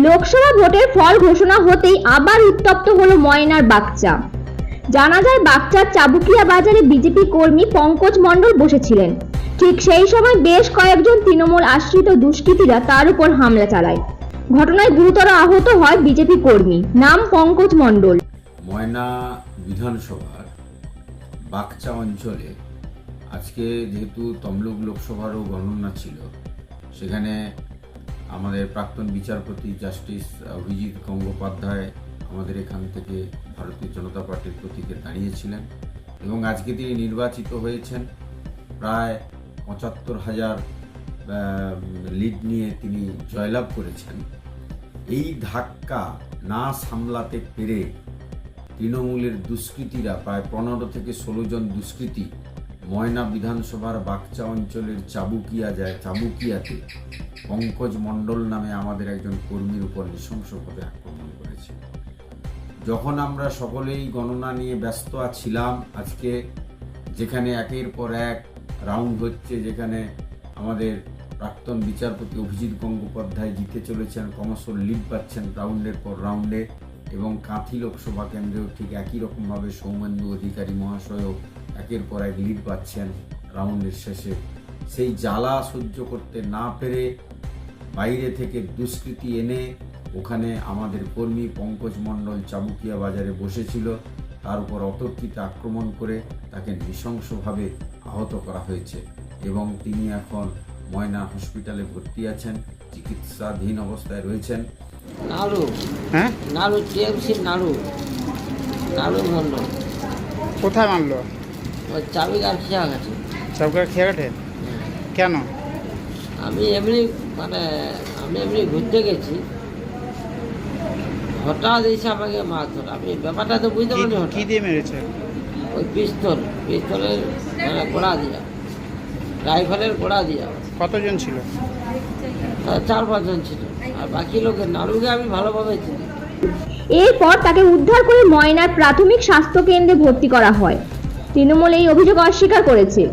লোকসভা ভোটের ফল ঘোষণা হতেই আবার উত্তপ্ত হলো ময়নার বাগচা। জানা যায় বাগচার চাবুকিয়া বাজারে বিজেপি কর্মী পঙ্কজ মণ্ডল বসেছিলেন। ঠিক সেই সময় বেশ কয়েকজন তৃণমূল আশ্রিত দুষ্কৃতীরা তার উপর হামলা চালায়। ঘটনায় গুরুতর আহত হয় বিজেপি কর্মী, নাম পঙ্কজ মণ্ডল। ময়না বিধানসভার বাগচা অঞ্চলে আজকে যেহেতু তমলুক লোকসভারও গণনা ছিল, সেখানে আমাদের প্রাক্তন বিচারপতি জাস্টিস অভিজিৎ গঙ্গোপাধ্যায় আমাদের এখান থেকে ভারতীয় জনতা পার্টির প্রতীকে দাঁড়িয়েছিলেন এবং আজকে তিনি নির্বাচিত হয়েছেন। প্রায় ৭৫,০০০ লিড নিয়ে তিনি জয়লাভ করেছেন। এই ধাক্কা না সামলাতে পেরে তৃণমূলের দুষ্কৃতীরা প্রায় ১৫ থেকে ১৬ জন দুষ্কৃতী ময়না বিধানসভার বাগচা অঞ্চলের চাবুকিয়াতে পঙ্কজ মণ্ডল নামে আমাদের একজন কর্মীর উপর নৃশংসভাবে আক্রমণ করেছে। যখন আমরা সকলেই গণনা নিয়ে ব্যস্ত ছিলাম, আজকে যেখানে একের পর এক রাউন্ড হচ্ছে, যেখানে আমাদের প্রাক্তন বিচারপতি অভিজিৎ গঙ্গোপাধ্যায় জিতে চলেছেন, ক্রমশ লিড পাচ্ছেন রাউন্ডের পর রাউন্ডে, এবং কাঁথি লোকসভা কেন্দ্রেও ঠিক একই রকমভাবে সৌমেন্দু অধিকারী মহাশয়ও একের পর এক লিড পাচ্ছেন রাউন্ডের শেষে। সেই জ্বালা সহ্য করতে না পেরে বাইরে থেকে দুষ্কৃতী এনে ওখানে আমাদের কর্মী পঙ্কজ মণ্ডল চাবুকিয়া বাজারে বসেছিল, তার উপর অতর্কিত আক্রমণ করে তাকে নৃশংসভাবে আহত করা হয়েছে এবং তিনি এখন ময়না হসপিটালে ভর্তি আছেন, চিকিৎসাধীন অবস্থায় রয়েছেন। নাড়ু, হ্যাঁ নাড়ু, টিএমসির নাড়ু মণ্ডল। কোথায় মারলো? ওই চাবিকার খেয়া গেছে। চাবিকার খেয়া গেছে? কেন? আমি এমনি ঘুরতে গেছি, হঠাৎ এসে আমাকে মাছ ধর। আমি ব্যাপারটা তো বুঝতে পারিনি। কি দিয়ে মেরেছে? ওই পিস্তলের গোড়া দিয়া, রাইফেলের গোড়া দিয়া। কতজন ছিল? ৪-৫ জন ছিল, আর বাকি লোকের নাড়ুকে আমি ভালোভাবে চিনি। এরপর তাকে উদ্ধার করে ময়নার প্রাথমিক স্বাস্থ্য কেন্দ্রে ভর্তি করা হয়। তৃণমূল এই অভিযোগ অস্বীকার করেছে।